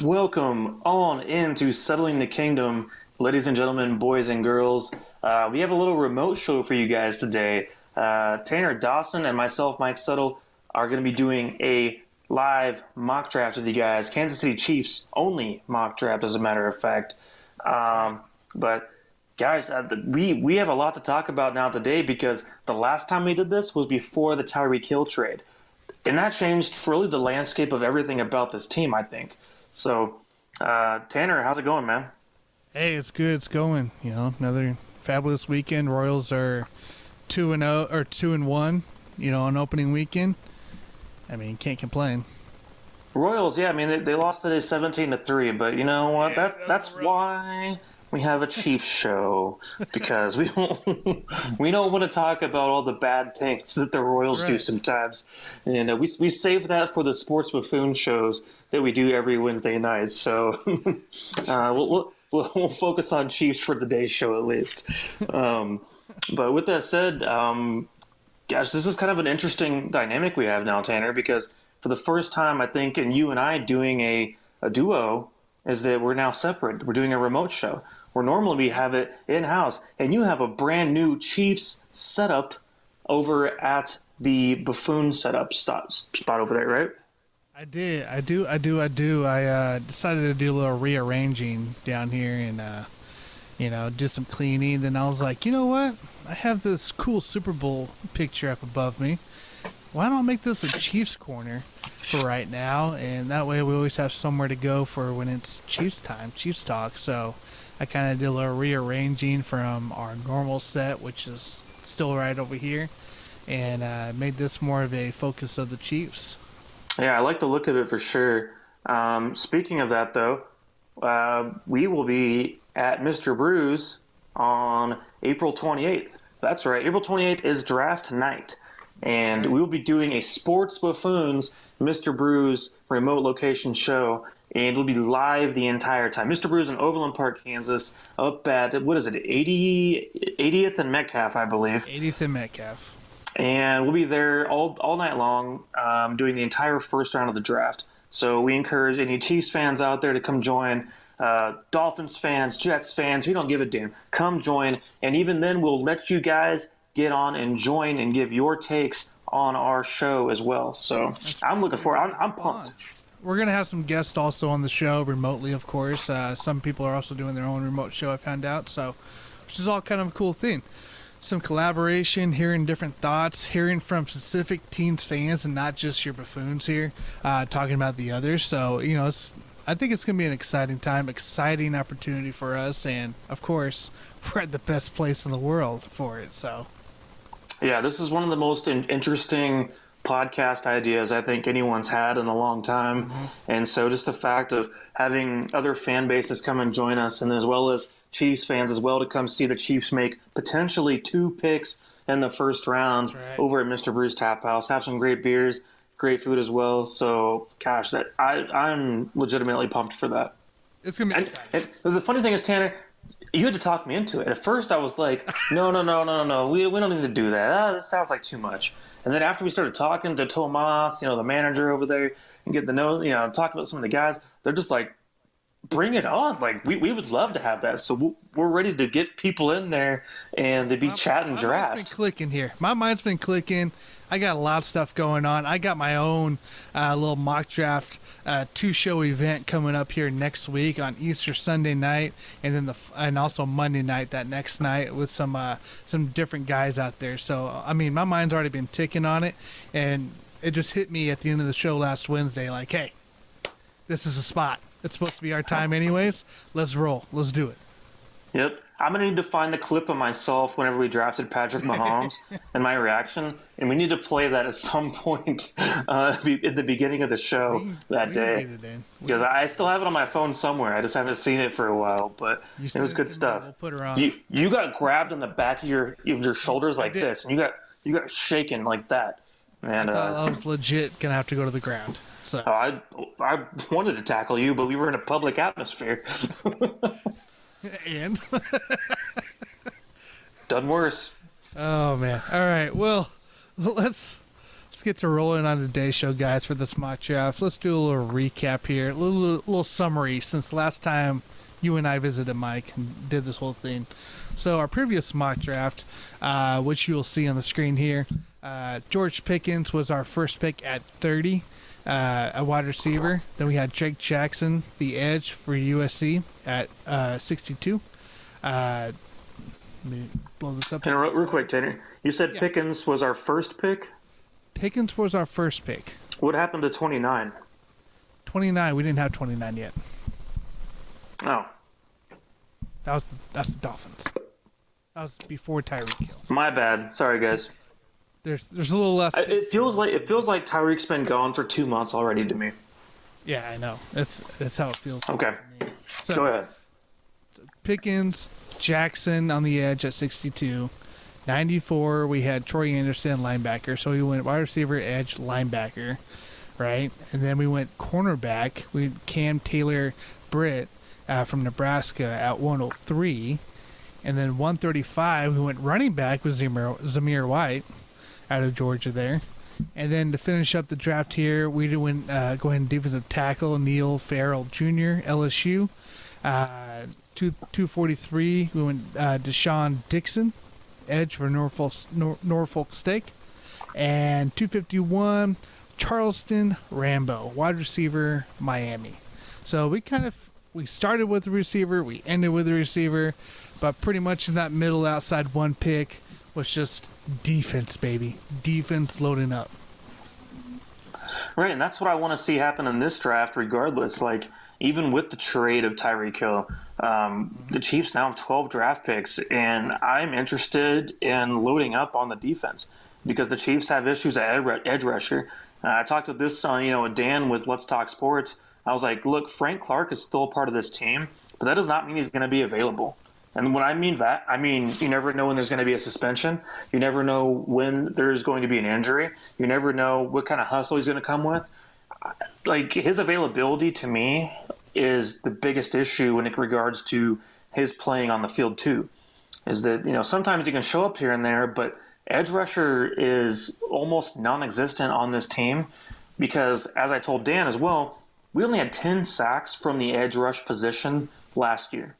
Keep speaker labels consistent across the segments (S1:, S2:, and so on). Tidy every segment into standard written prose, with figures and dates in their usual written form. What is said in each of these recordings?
S1: Welcome on into Settling the Kingdom, ladies and gentlemen, boys and girls. We have a little remote show for you guys today. Tanner Dawson and myself, Mike Settle, are going to be doing a live mock draft with you guys. Kansas City Chiefs only mock draft, as a matter of fact. But guys, we have a lot to talk about now today because the last time we did this was before the Tyreek Hill trade. And that changed really the landscape of everything about this team, I think. So, Tanner, how's it going, man?
S2: Hey, it's good. It's going. You know, another fabulous weekend. Royals are 2-0 or 2-1. You know, on opening weekend. I mean, can't complain.
S1: Royals, yeah. I mean, they lost today 17-3, but you know what? That's why we have a Chiefs show, because we don't want to talk about all the bad things that the Royals do sometimes, and we save that for the sports buffoon shows that we do every Wednesday night. So we'll focus on Chiefs for today's show at least. But with that said, gosh, this is kind of an interesting dynamic we have now, Tanner, because for the first time, I think, in you and I doing a duo, is that we're now separate. We're doing a remote show, where normally we have it in-house, and you have a brand new Chiefs setup over at the Buffoon setup spot over there, right?
S2: I did. I do. I decided to do a little rearranging down here and, do some cleaning. Then I was like, you know what? I have this cool Super Bowl picture up above me. Why don't I make this a Chiefs corner for right now? And that way we always have somewhere to go for when it's Chiefs time, Chiefs talk. So I kind of did a little rearranging from our normal set, which is still right over here, and made this more of a focus of the Chiefs.
S1: Yeah, I like the look of it for sure. Speaking of that, though, we will be at Mr. Brews on April 28th. That's right, April 28th is draft night. And we will be doing a Sports Buffoons Mr. Brews remote location show, and it'll be live the entire time. Mr. Brews in Overland Park, Kansas, up at, what is it, 80th and Metcalf, I believe.
S2: 80th and Metcalf.
S1: And we'll be there all night long doing the entire first round of the draft. So we encourage any Chiefs fans out there to come join. Dolphins fans, Jets fans, we don't give a damn. Come join, and even then we'll let you guys get on and join and give your takes on our show as well. So I'm looking forward. I'm pumped.
S2: We're going to have some guests also on the show remotely, of course. Some people are also doing their own remote show, I found out, so which is all kind of a cool thing. Some collaboration, hearing different thoughts, hearing from specific teams fans and not just your buffoons here, talking about the others. So, I think it's going to be an exciting time, exciting opportunity for us, and, of course, we're at the best place in the world for it, so.
S1: Yeah, this is one of the most interesting podcast ideas I think anyone's had in a long time. Mm-hmm. And so just the fact of having other fan bases come and join us, and as well as Chiefs fans as well, to come see the Chiefs make potentially 2 picks in the first round over at Mr. Brew's Tap House, have some great beers, great food as well. So, gosh, I'm legitimately pumped for that.
S2: It's going to be exciting.
S1: And the funny thing is, Tanner, you had to talk me into it. At first, I was like, no. We don't need to do that. That sounds like too much. And then after we started talking to Tomas, the manager over there, and get to know, talk about some of the guys, they're just like, bring it on. Like, we would love to have that. So we're ready to get people in there and to be chatting draft.
S2: My mind's been clicking here. My mind's been clicking. I got a lot of stuff going on. I got my own little mock draft 2-show event coming up here next week on Easter Sunday night, and then and also Monday night that next night with some different guys out there. So I mean, my mind's already been ticking on it, and it just hit me at the end of the show last Wednesday, like, hey, this is a spot. It's supposed to be our time anyways. Let's roll. Let's do it.
S1: Yep. I'm going to need to find the clip of myself whenever we drafted Patrick Mahomes and my reaction, and we need to play that at some point at the beginning of the show that day. Because I still have it on my phone somewhere. I just haven't seen it for a while, but it was good stuff.
S2: We'll put her on.
S1: You got grabbed on the back of your shoulders like this, and you got shaken like that. And
S2: I thought I was legit going to have to go to the ground. So
S1: I wanted to tackle you, but we were in a public atmosphere.
S2: And
S1: done worse.
S2: Oh man. All right. Well, let's let's get to rolling on today's show, guys, for this mock draft. Let's do a little recap here, a little summary since the last time you and I visited Mike and did this whole thing. So our previous mock draft, which you'll see on the screen here, George Pickens was our first pick at 30, a wide receiver. Then we had Jake Jackson, the edge for USC, at 62. Let me blow this up.
S1: And real quick, Tanner, you said Pickens was our first pick?
S2: Pickens was our first pick.
S1: What happened to 29?
S2: 29, we didn't have 29 yet.
S1: Oh.
S2: That's the Dolphins. That was before Tyreek Hill.
S1: My bad. Sorry, guys.
S2: There's a little less.
S1: It feels like Tyreek's been gone for 2 months already to me.
S2: Yeah, I know. That's how it feels.
S1: Okay.
S2: So,
S1: go ahead.
S2: Pickens, Jackson on the edge at 62. 94, we had Troy Anderson, linebacker. So we went wide receiver, edge, linebacker, right? And then we went cornerback. We had Cam Taylor Britt from Nebraska at 103. And then 135, we went running back with Zamir White out of Georgia there. And then to finish up the draft here, we went go ahead and defensive tackle Neil Farrell Jr., LSU. 243, we went Deshaun Dixon, edge for Norfolk State. And 251, Charleston Rambo, wide receiver, Miami. So we started with the receiver, we ended with the receiver, but pretty much in that middle outside one pick was just defense, baby. Defense loading up.
S1: Right, and that's what I want to see happen in this draft regardless. Like, even with the trade of Tyreek Hill, the Chiefs now have 12 draft picks, and I'm interested in loading up on the defense because the Chiefs have issues at edge rusher. I talked with this, with Dan with Let's Talk Sports. I was like, look, Frank Clark is still a part of this team, but that does not mean he's going to be available. And when I mean that, I mean you never know when there's going to be a suspension. You never know when there's going to be an injury. You never know what kind of hustle he's going to come with. Like, his availability to me is the biggest issue in regards to his playing on the field too. Is that, sometimes he can show up here and there, but edge rusher is almost non-existent on this team because, as I told Dan as well, we only had 10 sacks from the edge rush position last year.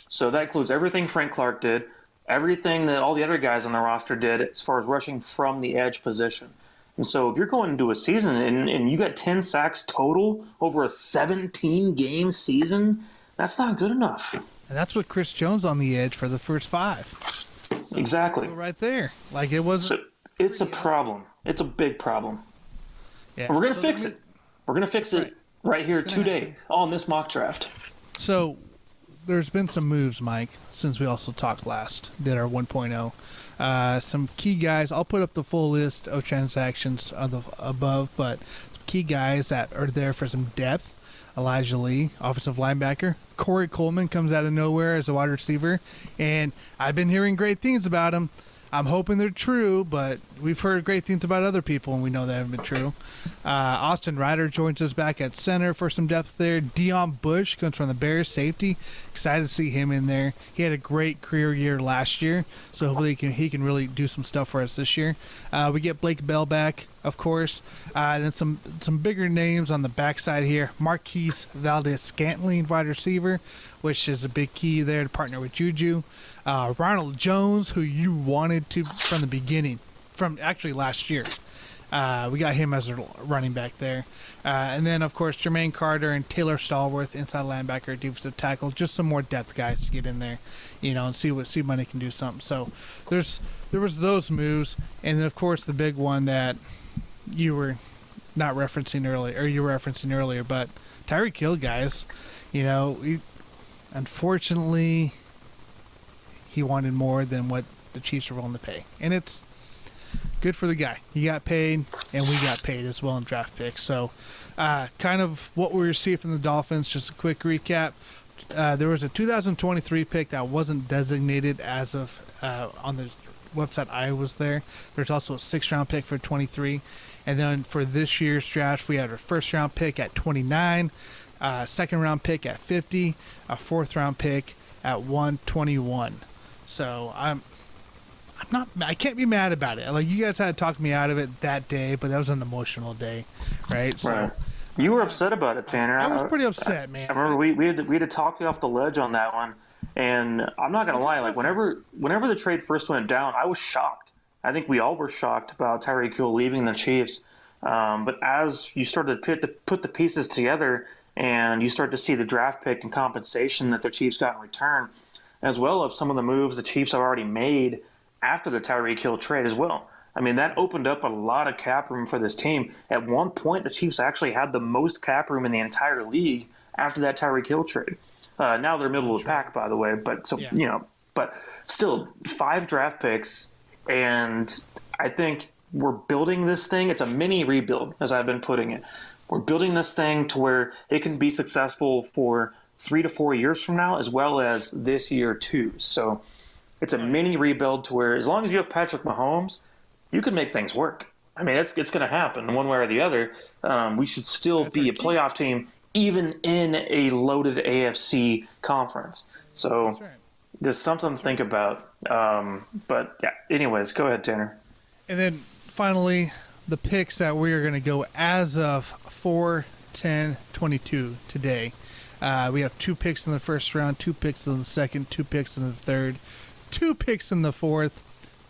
S1: So that includes everything Frank Clark did, everything that all the other guys on the roster did as far as rushing from the edge position. And so if you're going into a season and you got 10 sacks total over a 17-game season, that's not good enough.
S2: And that's what Chris Jones on the edge for the first 5. So
S1: exactly.
S2: Right there. Like, it wasn't...
S1: So it's a problem. It's a big problem.
S2: Yeah.
S1: And we're going to fix it. We're going to fix it right here today on this mock draft.
S2: So there's been some moves, Mike, since we also talked last, did our 1.0. Some key guys, I'll put up the full list of transactions above, but some key guys that are there for some depth. Elijah Lee, offensive linebacker. Corey Coleman comes out of nowhere as a wide receiver, and I've been hearing great things about him. I'm hoping they're true, but we've heard great things about other people, and we know they haven't been true. Austin Ryder joins us back at center for some depth there. Deion Bush comes from the Bears, safety. Excited to see him in there. He had a great career year last year, so hopefully he can really do some stuff for us this year. We get Blake Bell back, of course. And then some bigger names on the backside here. Marquise Valdez Scantling, wide receiver, which is a big key there to partner with Juju. Ronald Jones, who you wanted to from the beginning, from actually last year. We got him as a running back there. And then, of course, Jermaine Carter and Taylor Stallworth, inside linebacker, defensive tackle. Just some more depth guys to get in there, and see when they can do something. So there was those moves. And then, of course, the big one that you were not referencing earlier, or you were referencing earlier, but Tyreek Hill, guys, unfortunately, he wanted more than what the Chiefs were willing to pay. And it's good for the guy. He got paid, and we got paid as well in draft picks. So kind of what we received from the Dolphins, just a quick recap. There was a 2023 pick that wasn't designated as of on the website I was there. There's also a 6th-round pick for 23. And then for this year's draft, we had our 1st-round pick at 29, 2nd-round pick at 50, a 4th-round pick at 121. So I can't be mad about it. Like, you guys had to talk me out of it that day, but that was an emotional day, right? So,
S1: Right. You were upset about it, Tanner.
S2: I was pretty upset, man.
S1: I remember we had to talk you off the ledge on that one, and I'm not gonna lie. Like whenever the trade first went down, I was shocked. I think we all were shocked about Tyreek Hill leaving the Chiefs. But as you started to put the pieces together, and you start to see the draft pick and compensation that the Chiefs got in return, as well as some of the moves the Chiefs have already made after the Tyreek Hill trade as well. I mean, that opened up a lot of cap room for this team. At one point, the Chiefs actually had the most cap room in the entire league after that Tyreek Hill trade. Now they're middle of the pack, by the way, but but still 5 draft picks, and I think we're building this thing. It's a mini rebuild, as I've been putting it. We're building this thing to where it can be successful for 3 to 4 years from now, as well as this year too. So it's a mini rebuild to where, as long as you have Patrick Mahomes, you can make things work. I mean, it's going to happen one way or the other. We should still be a playoff team, even in a loaded AFC conference. So there's something to think about. But yeah, anyways, go ahead, Tanner.
S2: And then finally, the picks that we are going to go as of 4/10/22 today. We have 2 picks in the first round, 2 picks in the second, 2 picks in the third, 2 picks in the fourth,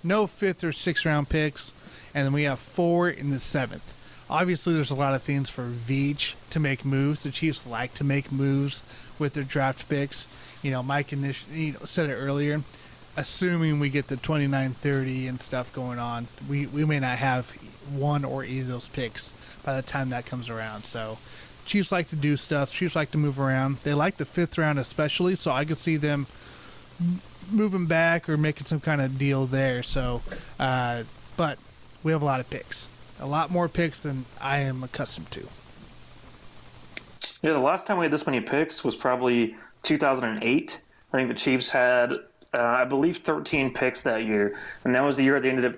S2: no 5th or 6th round picks, and then we have 4 in the 7th. Obviously, there's a lot of things for Veach to make moves. The Chiefs like to make moves with their draft picks. Mike said it earlier. Assuming we get the 29-30 and stuff going on, we may not have one or either of those picks by the time that comes around. So Chiefs like to do stuff. Chiefs like to move around. They like the 5th round especially, so I could see them moving back or making some kind of deal there. So, but we have a lot of picks. A lot more picks than I am accustomed to.
S1: Yeah, the last time we had this many picks was probably 2008. I think the Chiefs had, I believe, 13 picks that year. And that was the year they ended up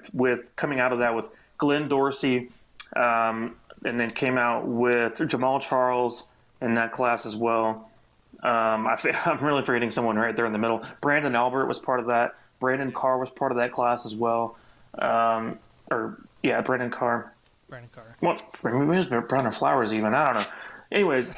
S1: coming out of that with Glenn Dorsey, and then came out with Jamal Charles in that class as well. I'm really forgetting someone right there in the middle. Brandon Albert was part of that. Brandon Carr was part of that class as well. Brandon Carr.
S2: Brandon Carr.
S1: Well, maybe Brandon Flowers even. I don't know. Anyways,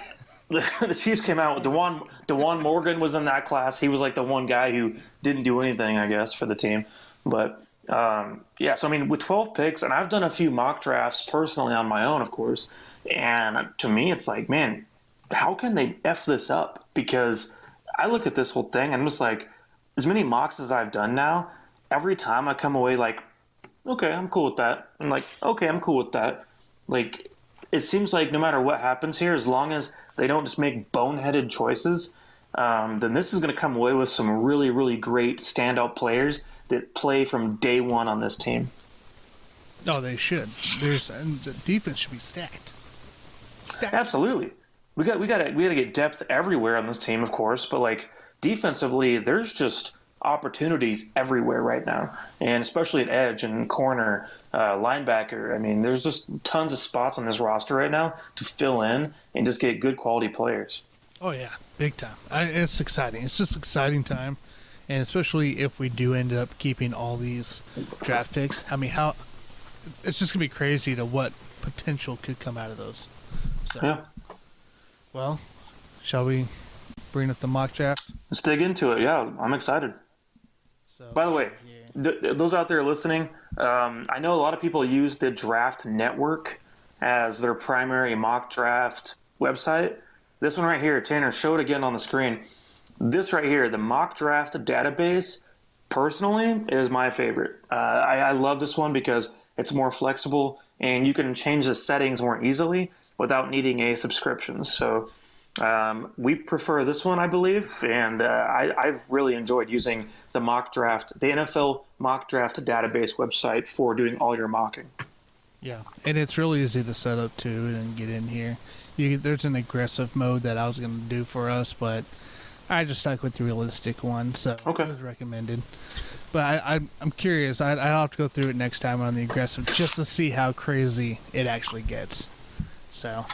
S1: the Chiefs came out with DeJuan Morgan was in that class. He was like the one guy who didn't do anything, I guess, for the team. But so I mean, with 12 picks, and I've done a few mock drafts personally on my own, of course. And to me, it's like, man, how can they F this up? Because I look at this whole thing and I'm just like, as many mocks as I've done now, every time I come away like, okay, I'm cool with that. I'm like, okay, I'm cool with that. Like, it seems like no matter what happens here, as long as they don't just make boneheaded choices, then this is going to come away with some really, really great standout players that play from day one on this team.
S2: No, they should. And the defense should be stacked.
S1: Absolutely. We got to get depth everywhere on this team, of course, but like defensively, there's just opportunities everywhere right now, and especially at edge and corner, linebacker. I mean, there's just tons of spots on this roster right now to fill in and just get good quality players.
S2: Oh yeah, big time. It's exciting. It's just exciting time, and especially if we do end up keeping all these draft picks. I mean, it's just gonna be crazy to what potential could come out of those. So,
S1: yeah.
S2: Well, shall we bring up the mock draft?
S1: Let's dig into it. Yeah, I'm excited.
S2: So,
S1: by the way, those out there listening, I know a lot of people use the Draft Network as their primary mock draft website. This one right here, Tanner, show it again on the screen. This right here, the mock draft database, personally, is my favorite. I love this one because it's more flexible and you can change the settings more easily without needing a subscription. So we prefer this one, I believe, and I've really enjoyed using the NFL mock draft database website for doing all your mocking.
S2: Yeah, and it's really easy to set up too and get in here. There's an aggressive mode that I was going to do for us, but I just stuck with the realistic one, so
S1: okay.
S2: It was recommended. But I'm curious. I'll have to go through it next time on the aggressive just to see how crazy it actually gets. So,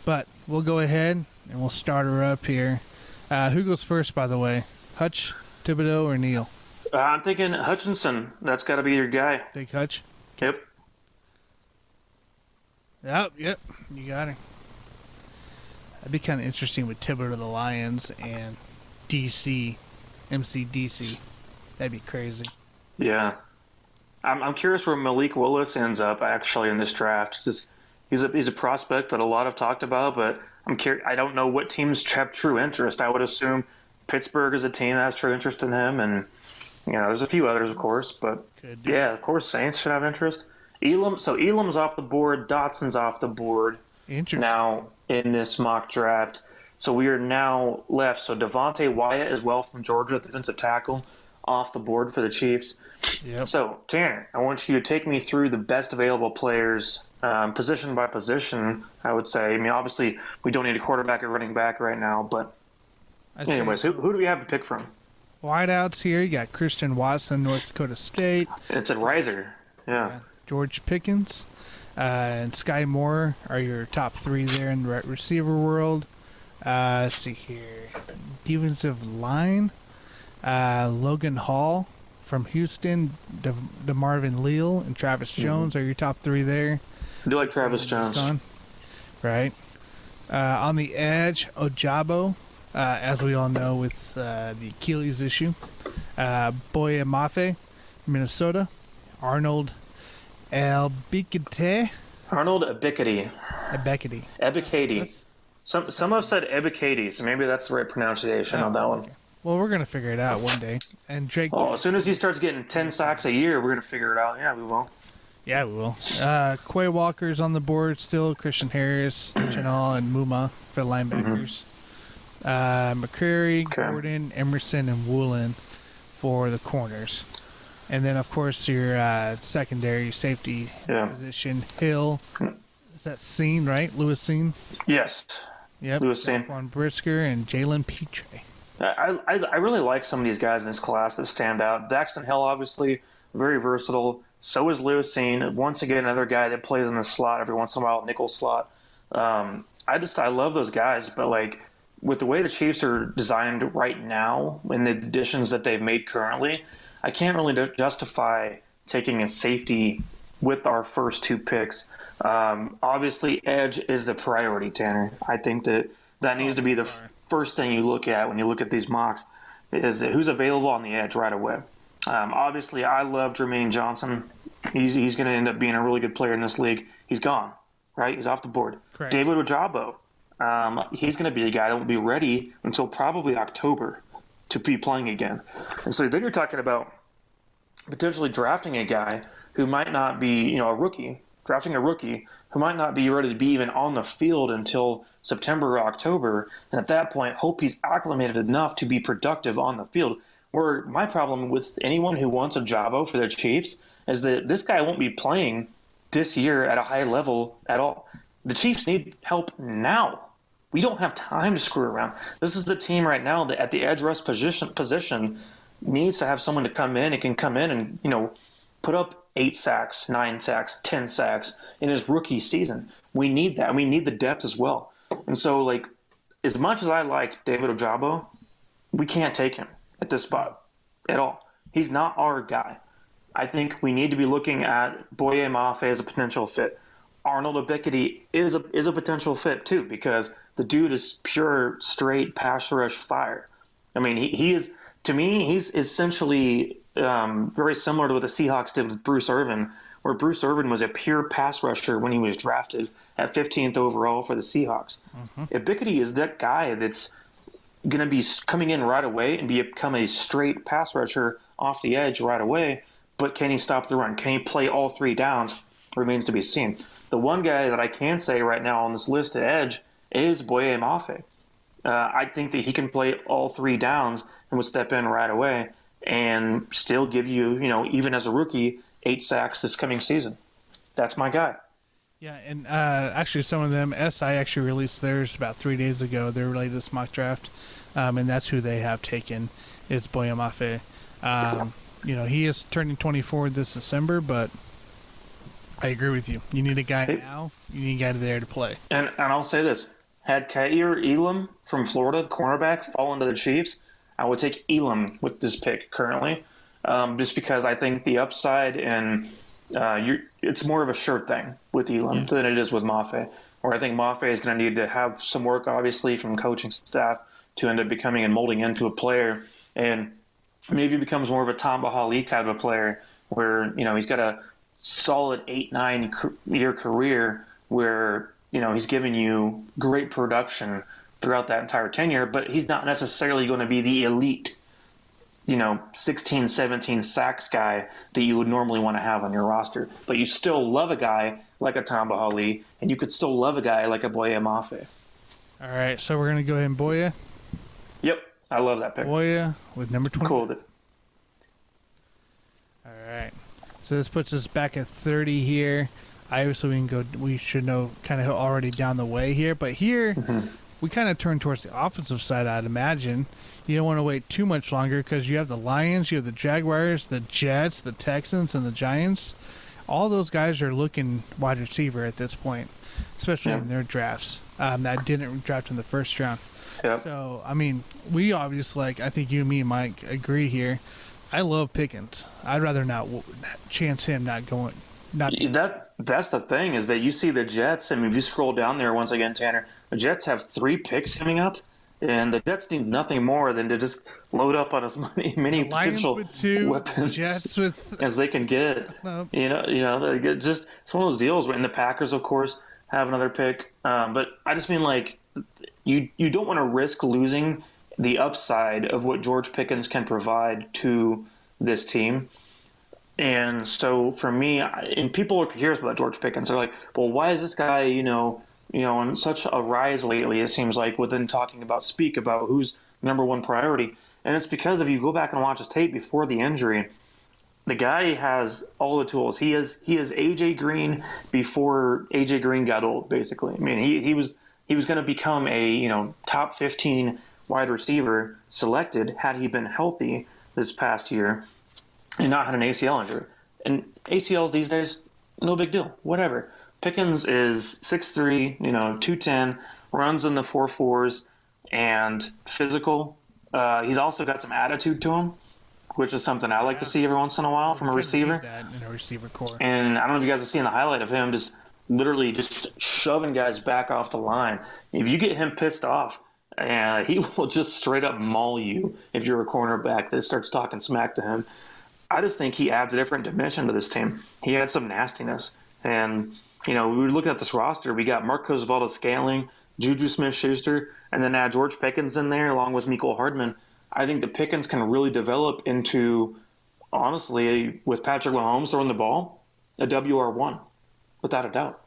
S2: but we'll go ahead and we'll start her up here. Who goes first, by the way? Hutch, Thibodeau, or Neil?
S1: I'm thinking Hutchinson. That's got to be your guy.
S2: Big Hutch.
S1: Yep.
S2: Yep. You got it. That'd be kind of interesting with Thibodeau to the Lions and MCDC. That'd be crazy.
S1: Yeah. I'm curious where Malik Willis ends up actually in this draft. He's a prospect that a lot have talked about, but I don't know what teams have true interest. I would assume Pittsburgh is a team that has true interest in him, and there's a few others, of course, but yeah, of course, Saints should have interest. Elam's off the board, Dotson's off the board now in this mock draft. So we are now left. So Devontae Wyatt as well from Georgia, defensive tackle, off the board for the Chiefs.
S2: Yep.
S1: So, Tanner, I want you to take me through the best available players, position by position, I would say. I mean, obviously, we don't need a quarterback or running back right now, but anyways, who do we have to pick from?
S2: Wideouts here, you got Christian Watson, North Dakota State.
S1: It's a riser, yeah.
S2: George Pickens and Sky Moore are your top three there in the receiver world. Let's see here. Defensive line. Logan Hall from Houston, DeMarvin Leal, and Travis Jones are your top three there.
S1: I do like Travis Jones.
S2: Right. On the edge, Ojabo, as we all know with the Achilles issue. Boye Mafe, Minnesota. Arnold Ebiketie.
S1: Ebiketie. Some have said Ebiketie, so maybe that's the right pronunciation on that one.
S2: Okay. Well, we're going to figure it out one day. And Drake.
S1: Oh, as soon as he starts getting 10 sacks a year, we're going to figure it out. Yeah, we will.
S2: Yeah, we will. Kway Walker's on the board still. Christian Harris, Chenal, and Muma for the linebackers. McCreary, Gordon, Emerson, and Woolen for the corners. And then, of course, your secondary safety position, Hill. Is that Scene, right? Lewis Scene?
S1: Yes.
S2: Yep.
S1: Lewis Scene.
S2: Juan Brisker and Jalen Petre.
S1: I really like some of these guys in this class that stand out. Daxton Hill, obviously, very versatile. So is Lewis Scene. Once again, another guy that plays in the slot every once in a while, nickel slot. I love those guys, but with the way the Chiefs are designed right now and the additions that they've made currently, I can't really justify taking a safety with our first two picks. Obviously, edge is the priority, Tanner. I think that needs to be the first thing you look at when you look at these mocks, is that who's available on the edge right away. Obviously, I love Jermaine Johnson. He's going to end up being a really good player in this league. He's gone, right? He's off the board.
S2: Correct.
S1: David Ojabo, he's going to be a guy that won't be ready until probably October to be playing again. And so then you're talking about potentially drafting a guy who might not be, a rookie, drafting a rookie who might not be ready to be even on the field until September or October. And at that point, hope he's acclimated enough to be productive on the field. Where my problem with anyone who wants a Ojabo for their Chiefs is that this guy won't be playing this year at a high level at all. The Chiefs need help now. We don't have time to screw around. This is the team right now that at the edge rush position needs to have someone to come in and can come in and, put up 8 sacks, 9 sacks, 10 sacks in his rookie season. We need that. We need the depth as well. And so, as much as I like David Ojabo, we can't take him at this spot at all. He's not our guy. I think we need to be looking at Boye Mafe as a potential fit. Arnold Ebiketie is a potential fit too, because the dude is pure, straight pass rush fire. I mean, he is, to me, he's essentially very similar to what the Seahawks did with Bruce Irvin, where Bruce Irvin was a pure pass rusher when he was drafted at 15th overall for the Seahawks. Ebiketie is that guy that's going to be coming in right away and become a straight pass rusher off the edge right away, but can he stop the run? Can he play all 3 downs? Remains to be seen. The one guy that I can say right now on this list at edge is Boye Mafe. I think that he can play all 3 downs and would step in right away and still give you, even as a rookie, 8 sacks this coming season. That's my guy.
S2: Yeah, and actually some of them, SI actually released theirs about 3 days ago, their latest mock draft, and that's who they have taken, is Boye Mafe. He is turning 24 this December, but I agree with you. You need a guy now. You need a guy there to play.
S1: And I'll say this. Had Kair Elam from Florida, the cornerback, fallen to the Chiefs, I would take Elam with this pick currently. just because I think the upside and it's more of a sure thing with Elam than it is with Mafe. Where I think Mafe is going to need to have some work, obviously, from coaching staff to end up becoming and molding into a player, and maybe becomes more of a Tom Bahali kind of a player, where he's got a solid 8-9 year career where he's giving you great production throughout that entire tenure, but he's not necessarily going to be the elite 16, 17 sacks guy that you would normally want to have on your roster. But you still love a guy like a Tom Bahali, and you could still love a guy like a Boye Mafe.
S2: All right, so we're going to go ahead and Boye.
S1: Yep, I love that pick.
S2: Boye with number 20.
S1: Cool.
S2: All right, so this puts us back at 30 here. Obviously, we should know kind of already down the way here, but here we kind of turn towards the offensive side, I'd imagine. You don't want to wait too much longer because you have the Lions, you have the Jaguars, the Jets, the Texans, and the Giants. All those guys are looking wide receiver at this point, especially in their drafts that didn't draft in the first round.
S1: Yep.
S2: So, I mean, we obviously, I think you, me, and Mike agree here. I love Pickens. I'd rather not chance him not going.
S1: That's the thing, is that you see the Jets. I mean, if you scroll down there once again, Tanner, the Jets have 3 picks coming up. And the Jets need nothing more than to just load up on as many potential weapons as they can get. It's one of those deals. And the Packers, of course, have another pick. But I just mean, like, you don't want to risk losing the upside of what George Pickens can provide to this team. And so for me, and people are curious about George Pickens. They're like, well, why is this guy, on such a rise lately, it seems like, within talking about who's number one priority. And it's because if you go back and watch his tape before the injury, the guy has all the tools. He is AJ Green before AJ Green got old, basically. I mean, he was going to become a top 15 wide receiver selected had he been healthy this past year and not had an ACL injury. And ACLs these days, no big deal, whatever. Pickens is 6'3", 210, runs in the 4.4s, and physical. He's also got some attitude to him, which is something I like to see every once in a while from a receiver.
S2: That in a receiver core.
S1: And I don't know if you guys have seen the highlight of him just literally just shoving guys back off the line. If you get him pissed off, he will just straight up maul you if you're a cornerback that starts talking smack to him. I just think he adds a different dimension to this team. He adds some nastiness. And we were looking at this roster. We got Marquise, Valdez, Scantling, Juju Smith-Schuster, and then add George Pickens in there along with Mecole Hardman. I think the Pickens can really develop into, honestly, with Patrick Mahomes throwing the ball, a WR1, without a doubt.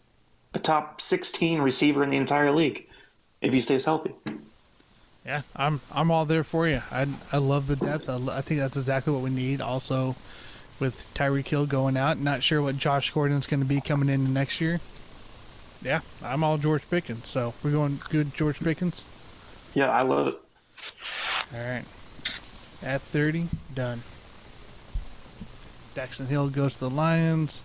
S1: A top 16 receiver in the entire league if he stays healthy.
S2: Yeah, I'm all there for you. I love the depth. I think that's exactly what we need. Also, with Tyreek Hill going out, not sure what Josh Gordon's going to be coming in next year. Yeah, I'm all George Pickens. So we're going good George Pickens.
S1: Yeah, I love it.
S2: All right, at 30, done. Daxton Hill goes to the Lions.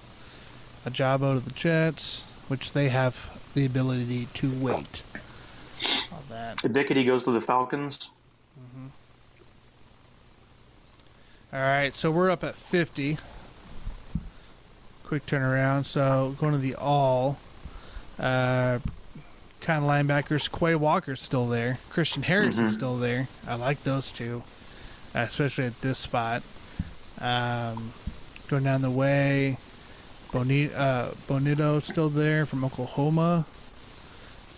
S2: Ajabo to the Jets, which they have the ability to wait. All that.
S1: Dickety goes to the Falcons.
S2: All right, so we're up at 50. Quick turnaround. So going to the all. Kind of linebackers. Kway Walker's still there. Christian Harris is still there. I like those two, especially at this spot. Going down the way. Bonito still there from Oklahoma.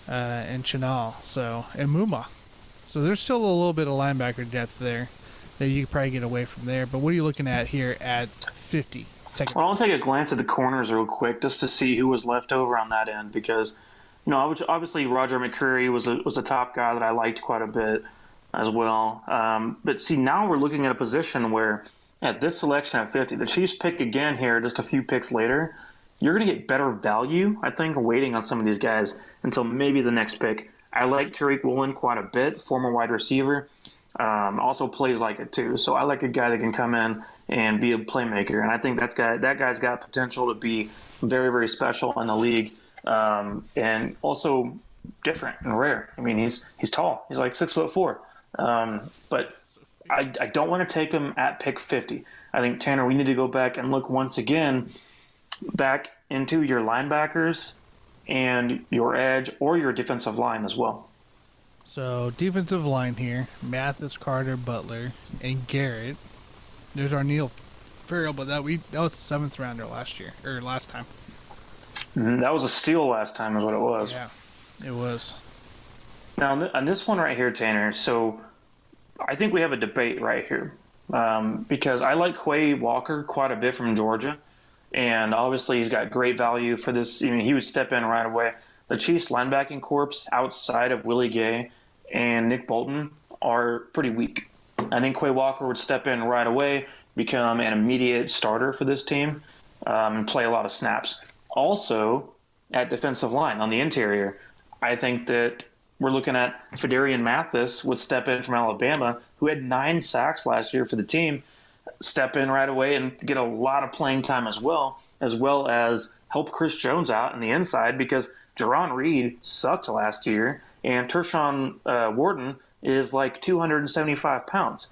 S2: And Chenal. And Muma. So there's still a little bit of linebacker depth there that you could probably get away from there. But what are you looking at here at 50?
S1: Well, I'll take a glance at the corners real quick just to see who was left over on that end because, obviously Roger McCreary was a top guy that I liked quite a bit as well. But see, now we're looking at a position where at this selection at 50, the Chiefs pick again here just a few picks later. You're going to get better value, I think, waiting on some of these guys until maybe the next pick. I like Tariq Woolen quite a bit, former wide receiver. Also plays like it too. So I like a guy that can come in and be a playmaker. And I think that guy's got potential to be very, very special in the league. And also different and rare. I mean, he's tall. He's like 6'4". But I don't want to take him at pick 50. I think, Tanner, we need to go back and look once again back into your linebackers and your edge or your defensive line as well.
S2: So defensive line here: Mathis, Carter, Butler, and Garrett. There's our Neil Farrell, but that was the 7th rounder last time.
S1: That was a steal last time, is what it was.
S2: Yeah, it was.
S1: Now, on this one right here, Tanner, so I think we have a debate right here because I like Kway Walker quite a bit from Georgia, and obviously he's got great value for this. I mean, he would step in right away. The Chiefs' linebacking corps outside of Willie Gay and Nick Bolton are pretty weak. I think Kway Walker would step in right away, become an immediate starter for this team, and play a lot of snaps. Also, at defensive line on the interior, I think that we're looking at Fedarian Mathis would step in from Alabama, who had 9 sacks last year for the team, step in right away and get a lot of playing time as well as help Chris Jones out in the inside because Jerron Reed sucked last year, and Tershawn Wharton is like 275 pounds.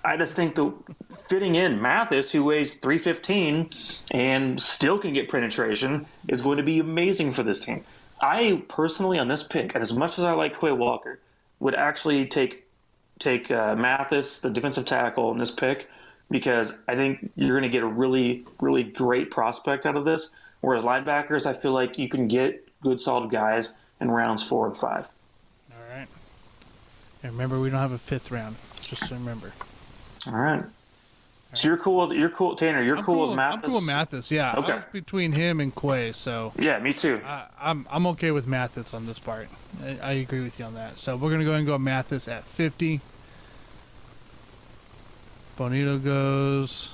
S1: I just think the fitting in Mathis, who weighs 315 and still can get penetration, is going to be amazing for this team. I personally, on this pick, as much as I like Kway Walker, would actually take Mathis, the defensive tackle, in this pick because I think you're going to get a really, really great prospect out of this. Whereas linebackers, I feel like you can get good, solid guys in rounds 4 and 5.
S2: All right. And remember, we don't have a 5th round. Just remember.
S1: All right. So you're cool, Tanner. You're cool with Mathis.
S2: I'm cool with Mathis. Yeah.
S1: Okay.
S2: I was between him and Kway, so
S1: Yeah, me too.
S2: I'm okay with Mathis on this part. I agree with you on that. So we're gonna go ahead and go Mathis at 50. Bonito goes.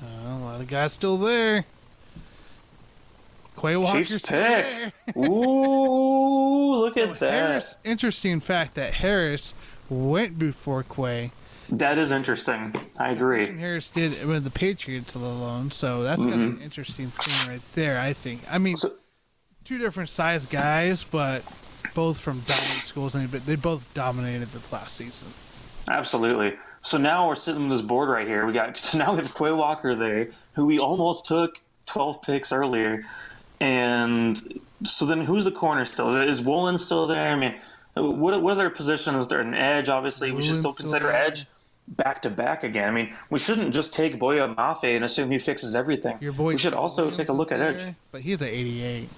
S2: A lot of guys still there. Kway Walker's
S1: Chiefs
S2: still
S1: pick.
S2: there.
S1: Ooh, look at that.
S2: Harris, interesting fact that Harris went before Kway.
S1: That is interesting. I agree.
S2: Harris did with the Patriots alone, so that's kind of an interesting thing right there, I think. I mean, two different size guys, but both from dominant schools, but they both dominated this last season.
S1: Absolutely. So now we're sitting on this board right here. Now we have Kway Walker there, who we almost took 12 picks earlier. And so then who's the corner still? Is Woolen still there? I mean, what other positions is there? An edge, obviously. We should still consider edge back-to-back again. I mean, we shouldn't just take Boya Mafe and assume he fixes everything. We should also take a look at edge.
S2: But he's at 88.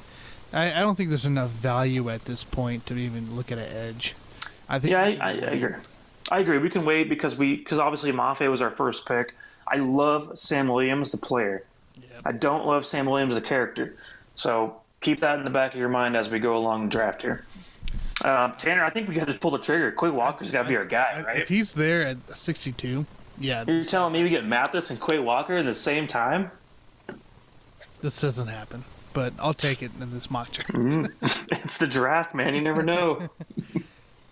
S2: I don't think there's enough value at this point to even look at an edge. I think.
S1: Yeah, I agree. I agree. We can wait because obviously Mafe was our first pick. I love Sam Williams, the player. Yep. I don't love Sam Williams, the character. So keep that in the back of your mind as we go along the draft here. Tanner, I think we got to pull the trigger. Kway Walker's got to be our guy, right?
S2: If he's there at 62, yeah.
S1: You're telling me we get Mathis and Kway Walker in the same time?
S2: This doesn't happen, but I'll take it in this mock draft.
S1: It's the draft, man. You never know.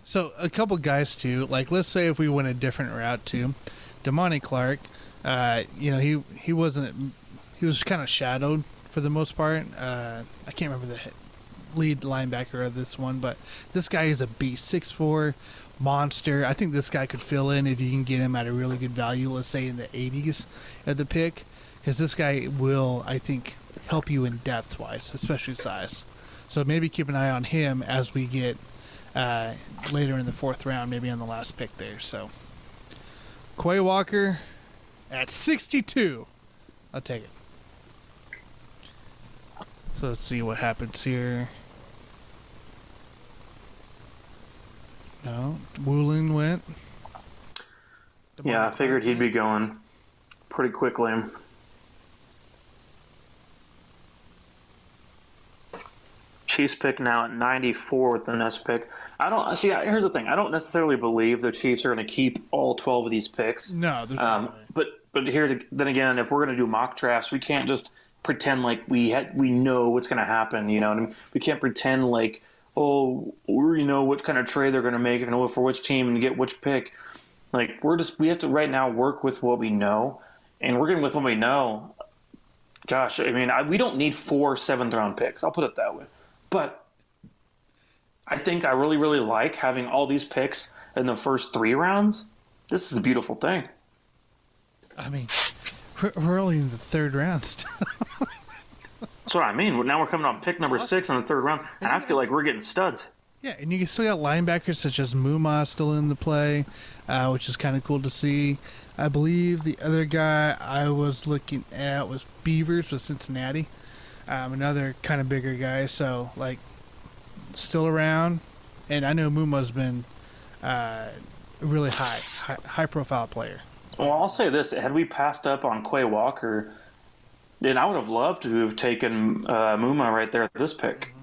S2: So a couple guys too, like let's say if we went a different route too, Damani Clark, he was kind of shadowed for the most part. I can't remember the lead linebacker of this one, but this guy is a beast, 6'4", monster. I think this guy could fill in if you can get him at a really good value, let's say in the 80s at the pick, because this guy will, I think, help you in depth-wise, especially size. So maybe keep an eye on him as we get later in the 4th round, maybe on the last pick there. So Kway Walker at 62. I'll take it. So let's see what happens here. No, Woolen went.
S1: Yeah, I figured he'd be going pretty quickly. Chiefs pick now at 94 with the next pick. Here's the thing. I don't necessarily believe the Chiefs are going to keep all 12 of these picks.
S2: No, there's no way.
S1: But then again, if we're going to do mock drafts, we can't just pretend like we know what's going to happen. You know what I mean? We can't pretend like, we know what kind of trade they're going to make and know for which team and get which pick. Like we have to right now work with what we know, and working with what we know. Gosh, I mean, we don't need 4 7th-round picks. I'll put it that way. But I think I really, really like having all these picks in the first 3 rounds, this is a beautiful thing.
S2: I mean, we're only in the 3rd round still.
S1: That's what I mean. Now we're coming on pick number 6 in the 3rd round, and I feel like we're getting studs.
S2: Yeah, and you still got linebackers such as Muma still in the play, which is kind of cool to see. I believe the other guy I was looking at was Beavers with Cincinnati, another kind of bigger guy. So, like, still around. And I know Muma's been a really high-profile player.
S1: Well, I'll say this. Had we passed up on Kway Walker, then I would have loved to have taken Muma right there at this pick. Mm-hmm.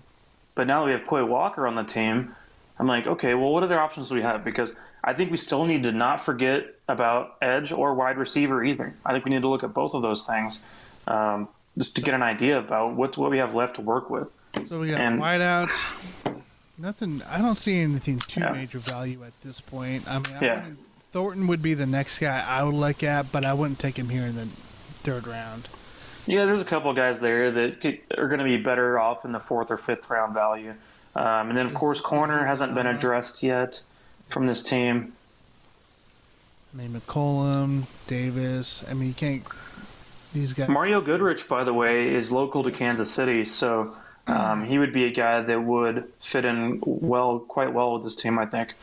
S1: But now that we have Kway Walker on the team, I'm like, okay, well, what other options do we have? Because I think we still need to not forget about edge or wide receiver either. I think we need to look at both of those things just to get an idea about what we have left to work with.
S2: So we got wideouts. Nothing. I don't see anything too major value at this point. I mean, Thornton would be the next guy I would look at, but I wouldn't take him here in the 3rd round. Yeah,
S1: there's a couple of guys there that are going to be better off in the 4th or 5th round value. And then, of course, corner hasn't been addressed yet from this team.
S2: I mean, McCollum, Davis. I mean, you can't. These guys.
S1: Mario Goodrich, by the way, is local to Kansas City, so he would be a guy that would fit in quite well with this team, I think.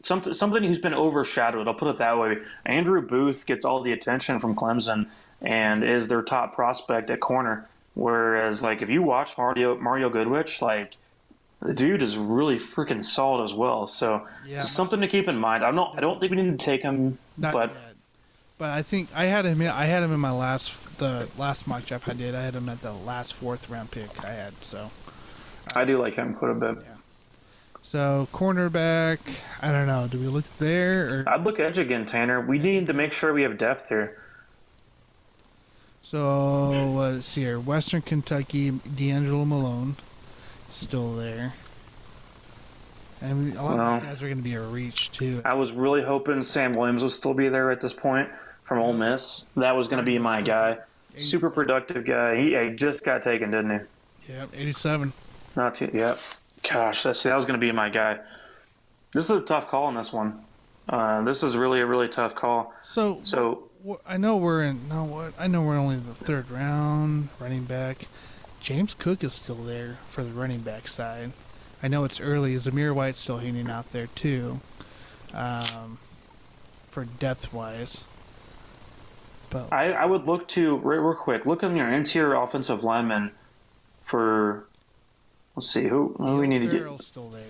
S1: Something who's been overshadowed, I'll put it that way. Andrew Booth gets all the attention from Clemson and is their top prospect at corner. Whereas, like, if you watch Mario Goodrich, like, the dude is really freaking solid as well. So it's something to keep in mind. I don't think we need to take him, but
S2: I think I had him in my the last mock draft I did. I had him at the last 4th round pick I had. So
S1: I do like him quite a bit.
S2: Yeah. So cornerback, I don't know. Do we look there? Or?
S1: I'd look edge again, Tanner. We need to make sure we have depth here.
S2: So let's see here. Western Kentucky, D'Angelo Malone, still there. And a lot of these guys are going to be a reach too.
S1: I was really hoping Sam Williams would still be there at this point from Ole Miss. That was going to be my guy. Super productive guy. He just got taken, didn't he?
S2: Yep, 87.
S1: Not too. Yep. Gosh, that was going to be my guy. This is a tough call on this one. This is really a really tough call.
S2: So I know we're in. I know we're only in the 3rd round. Running back, James Cook is still there for the running back side. I know it's early. Zamir White's still hanging out there too, for depth wise. But
S1: I would look to real quick. Look on your interior offensive lineman for. Let's see who we need to get.
S2: Still there.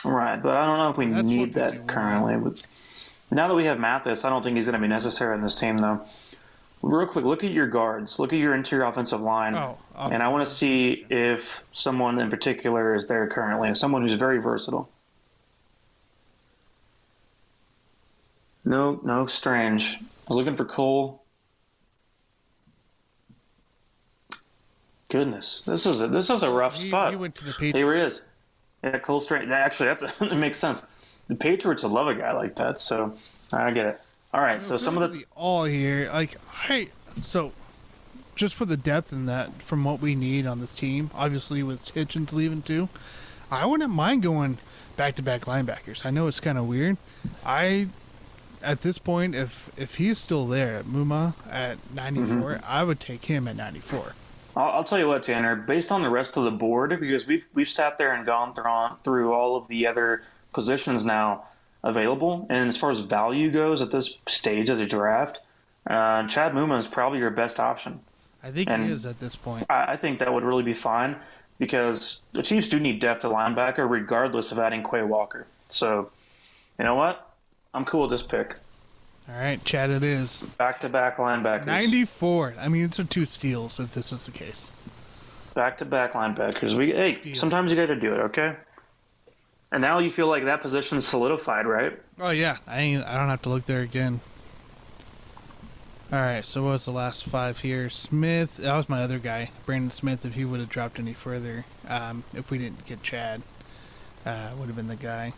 S1: Right, but I don't know if we need that currently. But now that we have Mathis, I don't think he's going to be necessary in this team, though. Real quick, look at your guards. Look at your interior offensive line. And I want to see if someone in particular is there currently, someone who's very versatile. No, Strange. I was looking for Cole. Goodness, this is a rough spot.
S2: He went to the Patriots.
S1: Here he is. Yeah, Cole Strange. Actually, it makes sense. The Patriots would love a guy like that, so I get it. All right, so some of the
S2: all here, so just for the depth in that, from what we need on this team, obviously with Hitchens leaving too, I wouldn't mind going back-to-back linebackers. I know it's kind of weird. At this point, if he's still there at Muma at 94, I would take him at 94.
S1: I'll tell you what, Tanner. Based on the rest of the board, because we've sat there and gone through all of the other positions now available, and as far as value goes at this stage of the draft, Chad Muma is probably your best option.
S2: I think he is at this point.
S1: I think that would really be fine because the Chiefs do need depth at linebacker regardless of adding Kway Walker. So, you know what? I'm cool with this pick.
S2: All right, Chad it is.
S1: Back-to-back linebackers.
S2: 94. I mean, it's 2 steals if this is the case.
S1: Back-to-back linebackers. Sometimes you got to do it, okay? And now you feel like that position's solidified, right?
S2: Oh, yeah. I don't have to look there again. All right, so what's the last 5 here? Smith. That was my other guy, Brandon Smith, if he would have dropped any further. If we didn't get Chad, would have been the guy.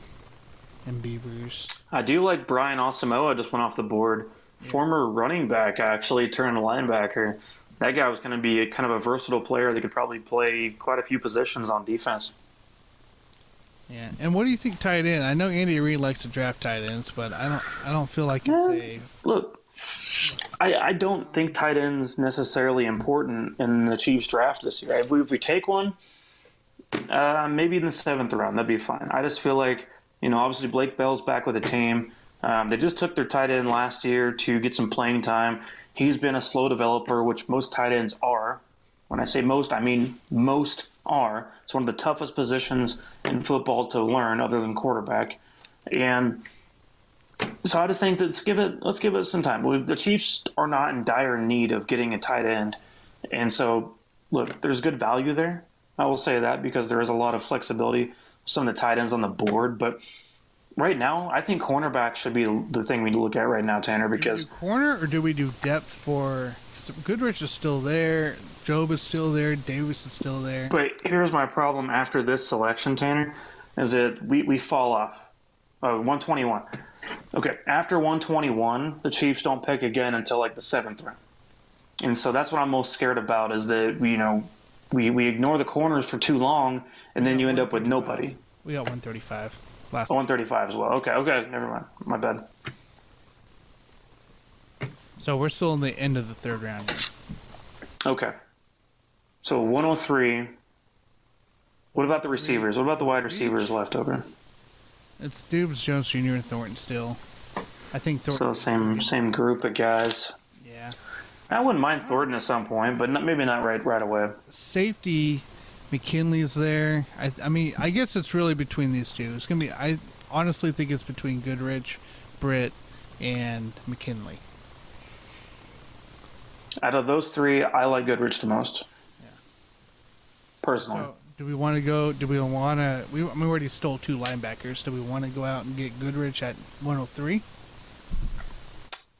S2: And Beavers. I
S1: do like Brian Asamoah just went off the board. Yeah. Former running back, actually, turned linebacker. That guy was going to be kind of a versatile player that could probably play quite a few positions on defense.
S2: Yeah. And what do you think tight end? I know Andy Reid likes to draft tight ends, but I don't feel like it's a
S1: Look, I don't think tight end's necessarily important in the Chiefs draft this year. If we take one, maybe in the 7th round, that'd be fine. I just feel like, obviously Blake Bell's back with the team. They just took their tight end last year to get some playing time. He's been a slow developer, which most tight ends are. When I say most, I mean most are. It's one of the toughest positions in football to learn other than quarterback. And so I just think that let's give it some time. The Chiefs are not in dire need of getting a tight end. And so, look, there's good value there. I will say that because there is a lot of flexibility with some of the tight ends on the board. But right now, I think cornerback should be the thing we look at right now, Tanner, because
S2: do we do corner or do we do depth for Goodrich is still there, Job is still there, Davis is still there.
S1: But here's my problem after this selection, Tanner, is that we fall off. 121. Okay, after 121, the Chiefs don't pick again until like the 7th round. And so that's what I'm most scared about is that, we ignore the corners for too long, and then you end up with nobody.
S2: We got 135. Last
S1: 135 as well. Okay, never mind. My bad.
S2: So we're still in the end of the 3rd round here.
S1: Okay. So 103. What about the receivers? What about the wide receivers left over?
S2: It's Dubes, Jones Jr., and Thornton still. I think Thornton.
S1: So same group of guys.
S2: Yeah.
S1: I wouldn't mind Thornton at some point, but maybe not right away.
S2: Safety, McKinley's there. I mean, I guess it's really between these two. It's gonna be. I honestly think it's between Goodrich, Britt, and McKinley.
S1: Out of those three, I like Goodrich the most.
S2: Yeah.
S1: Personally.
S2: So, do we want to go? Do we want to? We already stole 2 linebackers. Do we want to go out and get Goodrich at 103?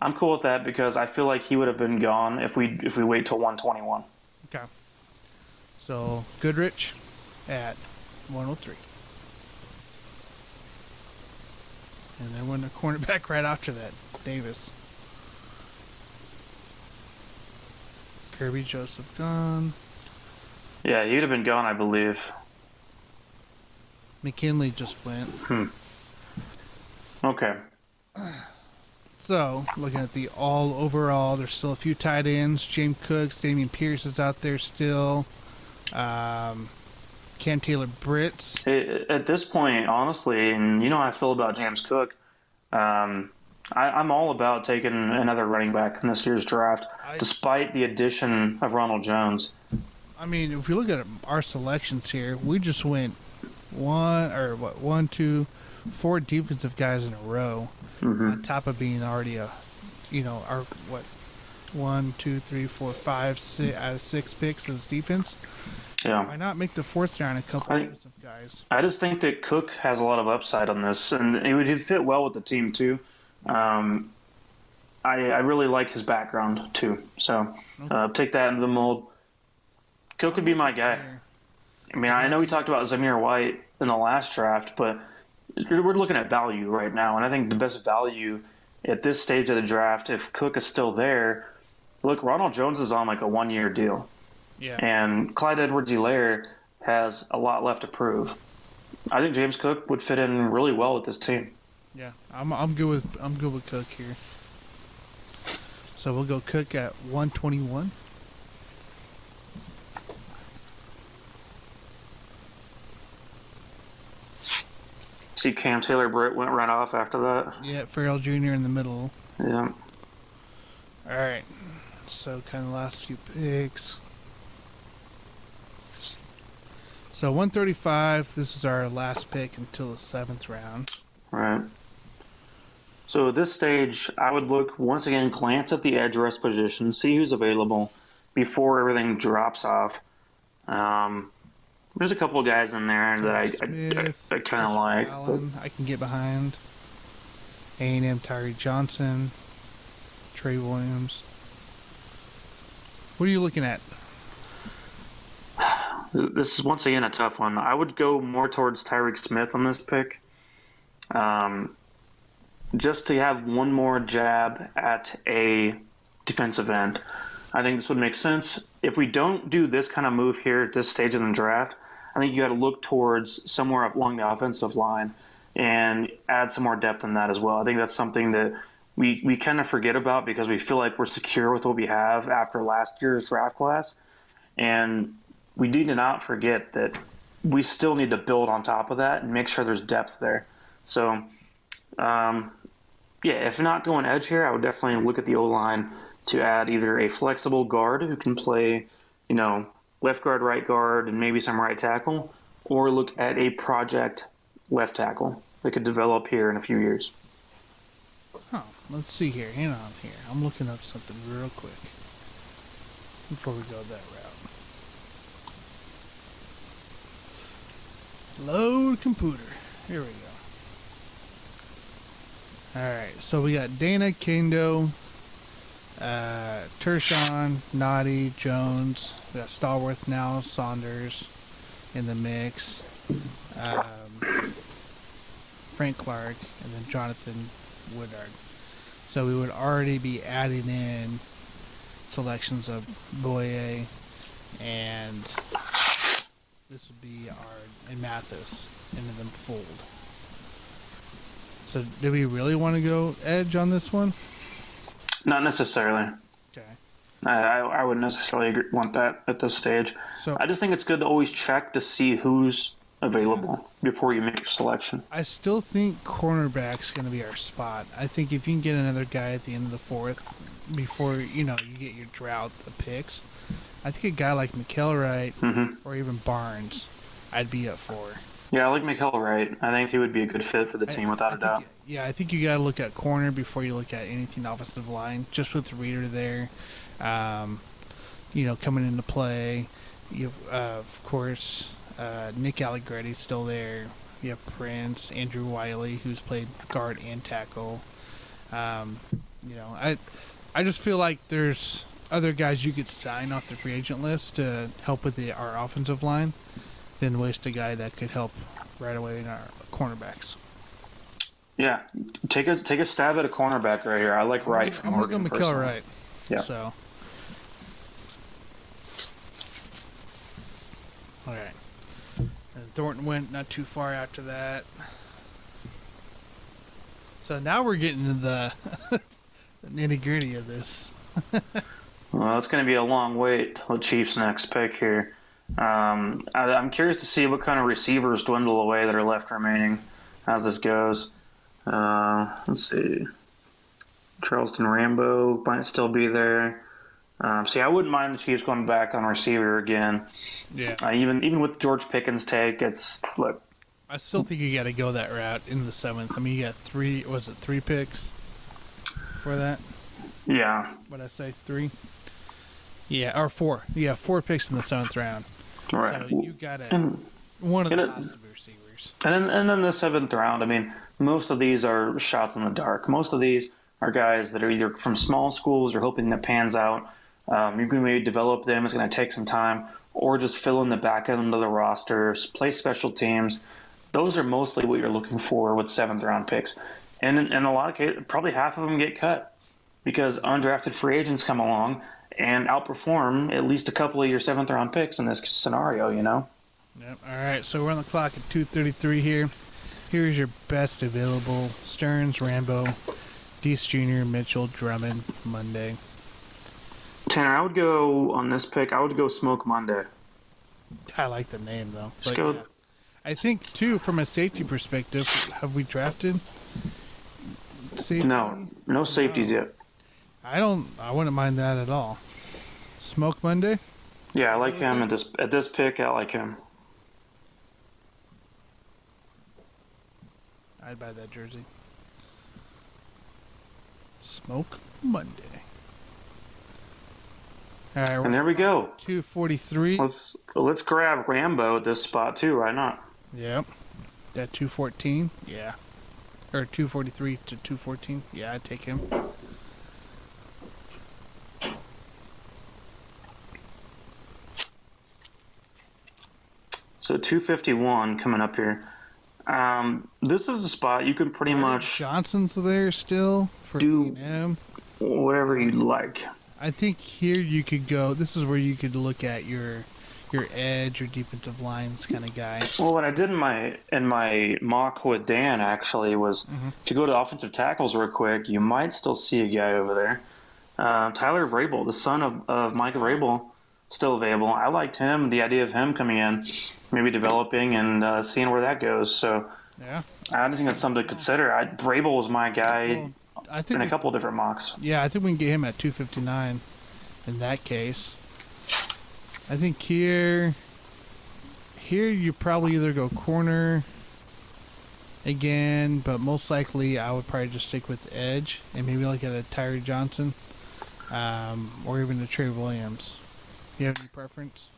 S1: I'm cool with that because I feel like he would have been gone if we wait till 121.
S2: Okay. So Goodrich at 103. And then when the cornerback right after that, Davis. Kirby Joseph gone.
S1: Yeah, he'd have been gone, I believe.
S2: McKinley just went.
S1: Okay.
S2: So, looking at the all overall, there's still a few tight ends. James Cooks, Damian Pierce is out there still. Cam Taylor Britz.
S1: At this point, honestly, and you know how I feel about James Cook, I'm all about taking another running back in this year's draft, despite the addition of Ronald Jones.
S2: I mean, if you look at our selections here, we just went 4 defensive guys in a row, on top of being already our 1, 2, 3, 4, 5, 6 out of 6 picks as defense.
S1: Yeah.
S2: Why not make the 4th round a couple defensive guys?
S1: I just think that Cook has a lot of upside on this, and he'd fit well with the team too. I really like his background too, so take that into the mold. Cook could be my guy. I mean, I know we talked about Zamir White in the last draft, but we're looking at value right now, and I think the best value at this stage of the draft, if Cook is still there, look, Ronald Jones is on like a 1-year deal.
S2: Yeah.
S1: And Clyde Edwards-Helaire has a lot left to prove. I think James Cook would fit in really well with this team.
S2: Yeah, I'm good with Cook here. So we'll go Cook at 121.
S1: See, Cam Taylor Britt went right off after that.
S2: Yeah, Farrell Jr. in the middle.
S1: Yeah.
S2: All right. So kind of last few picks. So 135. This is our last pick until the 7th round.
S1: Right. So at this stage, I would look once again, glance at the edge rush position, see who's available before everything drops off. There's a couple of guys in there that I kind of like.
S2: Allen, I can get behind. A&M Tyree Johnson, Trey Williams. What are you looking at?
S1: This is once again a tough one. I would go more towards Tyreek Smith on this pick. Just to have one more jab at a defensive end. I think this would make sense. If we don't do this kind of move here at this stage in the draft, I think you got to look towards somewhere along the offensive line and add some more depth in that as well. I think that's something that we kind of forget about because we feel like we're secure with what we have after last year's draft class. And we need to not forget that we still need to build on top of that and make sure there's depth there. So, if not going edge here, I would definitely look at the O-line to add either a flexible guard who can play, left guard, right guard, and maybe some right tackle, or look at a project left tackle that could develop here in a few years.
S2: Oh, let's see here. Hang on here. I'm looking up something real quick before we go that route. Load computer. Here we go. Alright, so we got Dana, Kendo, Tershon, Noddy, Jones. We got Stallworth now, Saunders in the mix. Frank Clark, and then Jonathan Woodard. So we would already be adding in selections of Boye, and this would be and Mathis into the fold. So do we really want to go edge on this one?
S1: Not necessarily.
S2: Okay.
S1: I wouldn't necessarily want that at this stage.
S2: So
S1: I just think it's good to always check to see who's available before you make your selection.
S2: I still think cornerback's going to be our spot. I think if you can get another guy at the end of the fourth before, you get your drought of picks, I think a guy like McElwright or even Barnes, I'd be up for.
S1: Yeah, I like McElwright. I think he would be a good fit for the team without a doubt.
S2: Yeah, I think you got to look at corner before you look at anything offensive line. Just with Ryder there, coming into play. You have, of course, Nick Allegretti's still there. You have Prince, Andrew Wiley, who's played guard and tackle. I just feel like there's other guys you could sign off the free agent list to help with our offensive line than waste a guy that could help right away in our cornerbacks.
S1: Yeah, take a stab at a cornerback right here. I like Wright from Oregon.
S2: I'm going to McElwright.
S1: Yeah.
S2: So, all right. And Thornton went not too far after that. So now we're getting into the nitty gritty of this.
S1: Well, it's going to be a long wait till the Chiefs' next pick here. I'm curious to see what kind of receivers dwindle away that are left remaining as this goes. Let's see. Charleston Rambo might still be there. I wouldn't mind the Chiefs going back on receiver again.
S2: Yeah.
S1: Even with George Pickens' take, look.
S2: I still think you got to go that route in the seventh. I mean, you got three picks for that?
S1: Yeah.
S2: What'd I say? 3? Yeah, or 4. Yeah, 4 picks in the 7th round.
S1: Right.
S2: So you got one of the positive receivers.
S1: And then the 7th round, I mean, most of these are shots in the dark. Most of these are guys that are either from small schools or hoping that pans out. You're going to maybe develop them. It's going to take some time. Or just fill in the back end of the roster, play special teams. Those are mostly what you're looking for with 7th round picks. And in a lot of cases, probably half of them get cut because undrafted free agents come along and outperform at least a couple of your 7th round picks in this scenario,
S2: Yep. All right, so we're on the clock at 2:33 here. Here's your best available: Stearns, Rambo, Deese Jr., Mitchell, Drummond, Monday.
S1: Tanner, I would go on this pick. I would go Smoke Monday.
S2: I like the name though.
S1: Just go.
S2: Yeah. I think too, from a safety perspective, have we drafted safety?
S1: No safeties yet.
S2: I wouldn't mind that at all. Smoke Monday?
S1: Yeah, I like him at this pick. I like him.
S2: I'd buy that jersey. Smoke Monday. All right,
S1: And there we go.
S2: 243.
S1: Let's grab Rambo at this spot too. Why not?
S2: Yep. That 214. Yeah. Or 243 to 214. Yeah, I'd take him.
S1: So 251 coming up here. This is the spot you can pretty much
S2: Johnson's there still for
S1: do
S2: him.
S1: Whatever you'd like.
S2: I think here you could go. This is where you could look at your your edge or defensive lines kind of guy.
S1: Well, what I did in my mock with Dan actually was if you go to offensive tackles real quick, you might still see a guy over there. Tyler Vrabel, the son of Mike Vrabel, still available. I liked him, the idea of him coming in, maybe developing and seeing where that goes. So
S2: Yeah.
S1: I just think that's something to consider. Vrabel was my guy
S2: I think
S1: in a couple of different mocks.
S2: Yeah, I think we can get him at 259 in that case. I think here you probably either go corner again, but most likely I would probably just stick with edge and maybe like a Tyree Johnson or even a Trey Williams. You have any preference?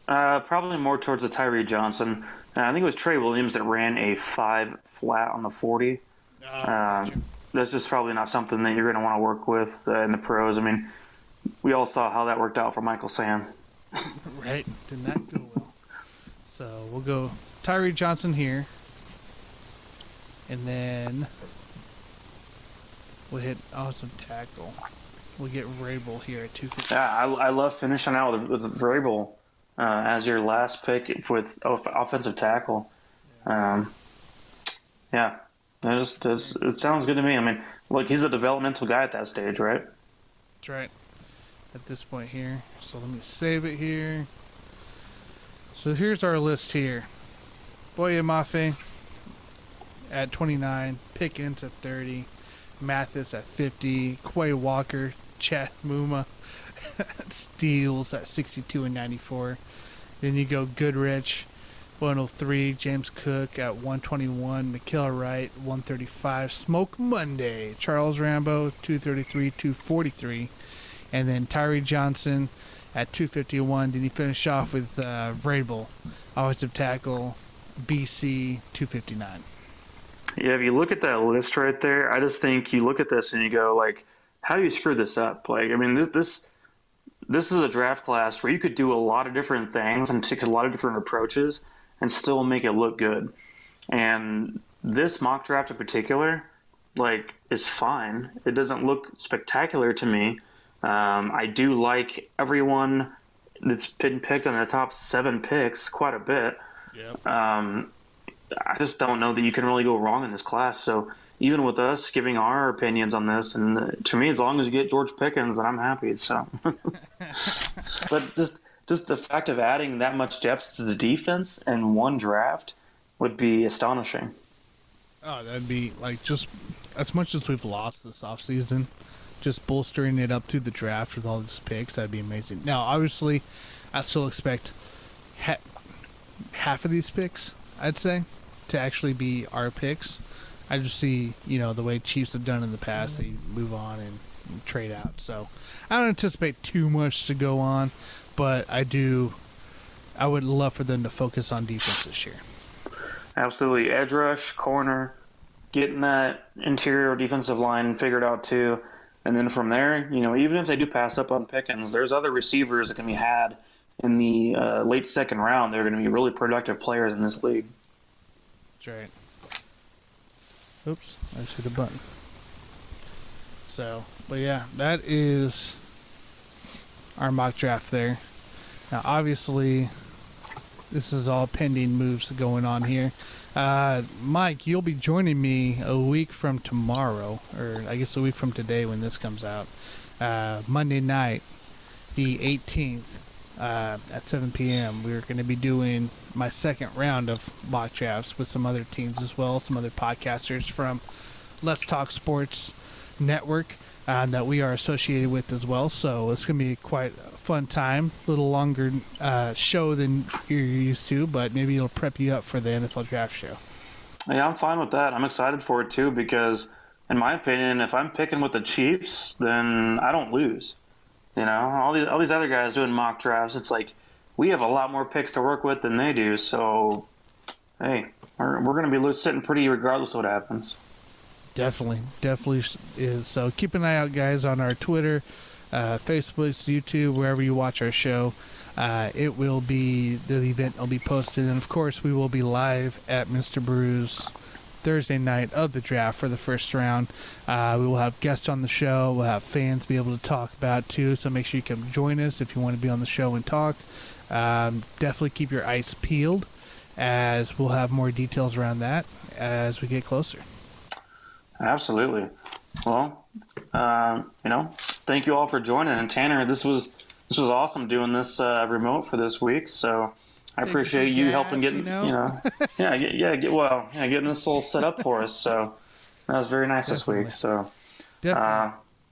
S1: Probably more towards the Tyree Johnson. I think it was Trey Williams that ran a 5 flat on the 40. That's just probably not something that you're going to want to work with in the pros. I mean, we all saw how that worked out for Michael Sam.
S2: Right, did not go well. So we'll go Tyree Johnson here. And then we'll hit awesome tackle. We'll get Vrabel here at 250.
S1: Yeah, I love finishing out with Vrabel as your last pick with offensive tackle. Yeah, it sounds good to me. I mean, look, he's a developmental guy at that stage, right?
S2: That's right. At this point here. So let me save it here. So here's our list here. Boye Mafe at 29. Pickens at 30. Mathis at 50. Kway Walker. Chad Muma. Steele at 62 and 94. Then you go Goodrich, 103. James Cook at 121. McKell Wright, 135. Smoke Monday. Charles Rambo, 233, 243. And then Tyree Johnson at 251. Then you finish off with Vrabel, offensive tackle, BC, 259.
S1: Yeah, if you look at that list right there, I just think you look at this and you go, like, how do you screw this up? Like, I mean, this is a draft class where you could do a lot of different things and take a lot of different approaches and still make it look good. And this mock draft in particular, like, is fine. It doesn't look spectacular to me. I do like everyone that's been picked on the top 7 picks quite a bit.
S2: Yep.
S1: I just don't know that you can really go wrong in this class. So even with us giving our opinions on this, and to me, as long as you get George Pickens, then I'm happy. So, but just the fact of adding that much depth to the defense in one draft would be astonishing.
S2: Oh, that'd be like just as much as we've lost this offseason, just bolstering it up through the draft with all these picks, that'd be amazing. Now, obviously, I still expect half of these picks, I'd say, to actually be our picks. I just see, the way Chiefs have done in the past, they move on and trade out. So I don't anticipate too much to go on, but I would love for them to focus on defense this year.
S1: Absolutely. Edge rush, corner, getting that interior defensive line figured out too. And then from there, even if they do pass up on Pickens, there's other receivers that can be had in the late second round. They're going to be really productive players in this league.
S2: That's right. Oops, I just hit a button. So, but yeah, that is our mock draft there. Now, obviously, this is all pending moves going on here. Mike, you'll be joining me a week from tomorrow, or I guess a week from today when this comes out. Monday night, the 18th, at 7 p.m. We're going to be doing my second round of mock drafts with some other teams as well, some other podcasters from Let's Talk Sports Network that we are associated with as well. So it's going to be quite a fun time, a little longer show than you're used to, but maybe it'll prep you up for the NFL draft show.
S1: Yeah, I'm fine with that. I'm excited for it too because, in my opinion, if I'm picking with the Chiefs, then I don't lose. All these other guys doing mock drafts, it's like we have a lot more picks to work with than they do. So, hey, we're going to be sitting pretty regardless of what happens.
S2: Definitely is. So keep an eye out, guys, on our Twitter, Facebook, YouTube, wherever you watch our show. The event will be posted, and of course, we will be live at Mr. Brew's Thursday night of the draft for the first round. We will have guests on the show. We'll have fans be able to talk about too. So make sure you come join us if you want to be on the show and talk. Definitely keep your eyes peeled, as we'll have more details around that as we get closer.
S1: Absolutely. Well, thank you all for joining. And Tanner, this was awesome doing this remote for this week. So I appreciate you helping getting getting this all set up for us. So that was very nice this week. So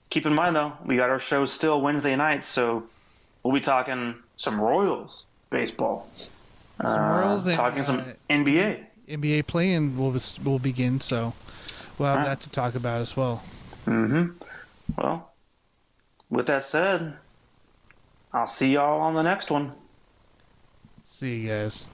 S1: keep in mind though, we got our show still Wednesday night, so we'll be talking some Royals baseball, talking some NBA.
S2: NBA playing will begin, so we'll have that to talk about as well.
S1: Well, with that said, I'll see y'all on the next one.
S2: See you guys.